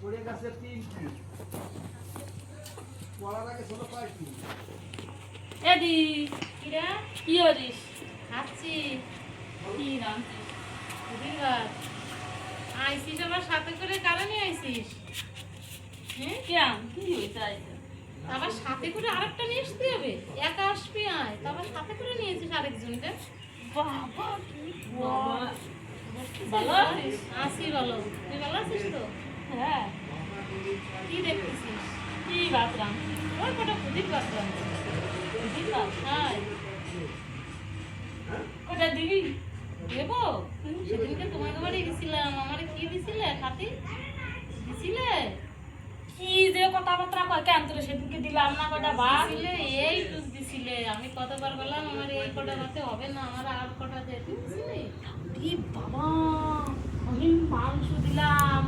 পড়ে গেছে 3টি পড়ার আগে ছোট 5টি এদি কিরা কি করিস? খাচ্ছি কি রাঁধছিস? দুদিন ভাত আইসিস আবার সাথে করে কারণে আইসিস হ্যাঁ কেন কি হয়েছে আইতে? আবার সাথে করে আরেকটা নিয়ে আসতে হবে একা আসবি আয় তারপর সাথে করে নিয়েছিস আরেকজনকে বাবা কি বাবা। ভালো আছিস? আসি ভালো তুই ভালো আছিস তো হ্যাঁ। কি দেখতেছিস কি ভাত রাঁধছিস? ওই কটা খুদির ভাত রাঁধছি। খুদির ভাত? হ্যাঁ কটা দিবি? দেবো সেদিনকে তোমাকে বাড়ি গেছিলাম আমারে কি দিছিলে খাতি দিছিলে কি যে কথাবার্তা কয় কেন তোরে সেদিনকে দিলাম না কটা ভাত? দিছিলে এইটুক দিছিলে আমি কতবার বললাম আমার এই কটা ভাতে হবে না আমার আর কটা দে তুই দিছিলে ই বাবা, আমি মাংস দিলাম,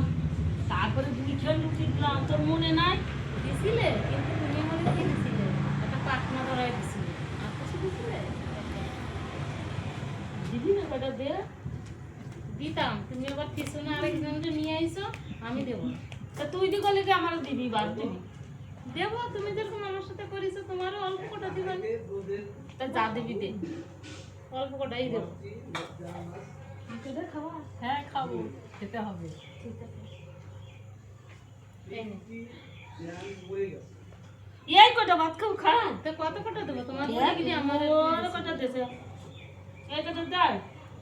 তারপরে 2 খেল রুটি দিলাম, তোর মনে নাই? দিছিলে কিন্তু তুমি আমারে কি দিছিলে একটা পাটনা ধরাই দিছিলে আর কিছু দিছিলে দিবি না কটা দে? দিতাম তুমি আবার পিছনে আরেকজনকে নিয়ে আইছো আমি দেবো তা তুই দি করলে কি আমার দিবি ভাত দিবি? দেবো তুমি যেরকম আমার সাথে করেছো তোমারও অল্প কটা দিবানি তা যা দিবি দে। অল্প কটাই দেবো তোদের খাওয়া? হ্যাঁ খাবো, খেতে হবে। ঠিক আছে এই নে। এই কটা ভাত খাও খা। তো কত কটা দেবো তোমার দেখ, কি আমার বড় কটা দেছে। এই কটা দেয়?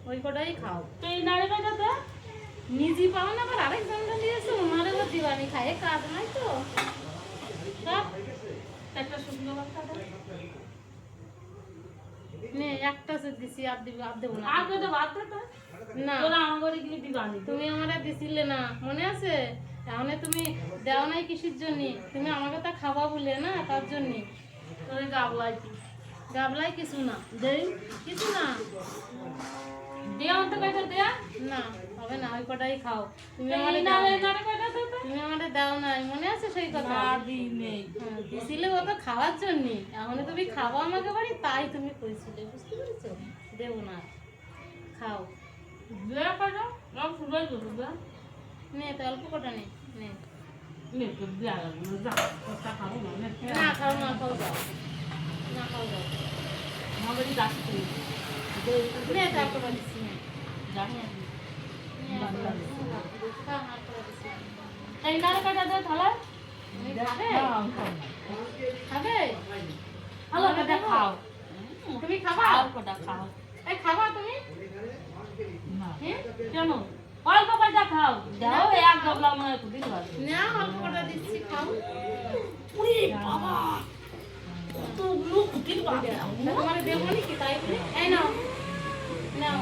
ওই কটাই খাও তো এই নারে কটা দে? নিজে পাও না আবার আরেকজনটা দিয়েছো ওনারে আবার দিবানি খায় কাজ নাই তো সব একটা শুকনো ভাত খা দে। নে একটা সে দিছি আর দিবি আর দেবো না আর কটা ভাত দে তো। না তোরা আমার ঘরে গিয়ে দিবানি। তুমি আমারে দিছিলে না মনে আছে এখন তুমি দেও নাই কিসের জন্য তুমি আমাকে তা খাওয়া বলে না তার জন্য তোরে গাবলাইছি। গাবলাই কিছু না দেই কিছু না দে অন্ত কটা দে। না হবে না ওই কটাই খাও তুমি এই আমারে নারে দাও নাই। নারে কটা দে তো। তুমি আমারে দাও নাই মনে আছে সেই কথা না দি নেই। হ্যাঁ, দিছিলে ও তো খাওয়ার জন্য এখন তুমি খাবো আমাকে বাড়ি তাই তুমি কইছিলে বুঝতে পেরেছো দেবো না খাও দে কটা রং ফুলাই দেবো দে। নে তো অল্প কটা নে নে নে তো দেয়া লাগবে না, যা কটা খাবো না নে। না খাও না খাও যাও না খাও যাও আমার বাড়ি যাচ্ছি তুই। নে তো অল্প কটা দিচ্ছি নে যা। নে অল্প কটা দিচ্ছি খাও অল্প কটা দিচ্ছি এই নারে কটা দে তাহলে। তুমি খাবে খাবে ভালো কটা খাও। তুমি খাবা খাও কটা খাও। এই খাবা তুমি না হ্যাঁ কেন? অল্প কটা খাও। দাও এক গাবলা মনে হয় দিতে পারবে। না অল্প কটা দিচ্ছি খাও উরে বাবা, কতগুলো কুটির বাবা। তোমার দেবো নাকি তাই বলে এই নাও নাও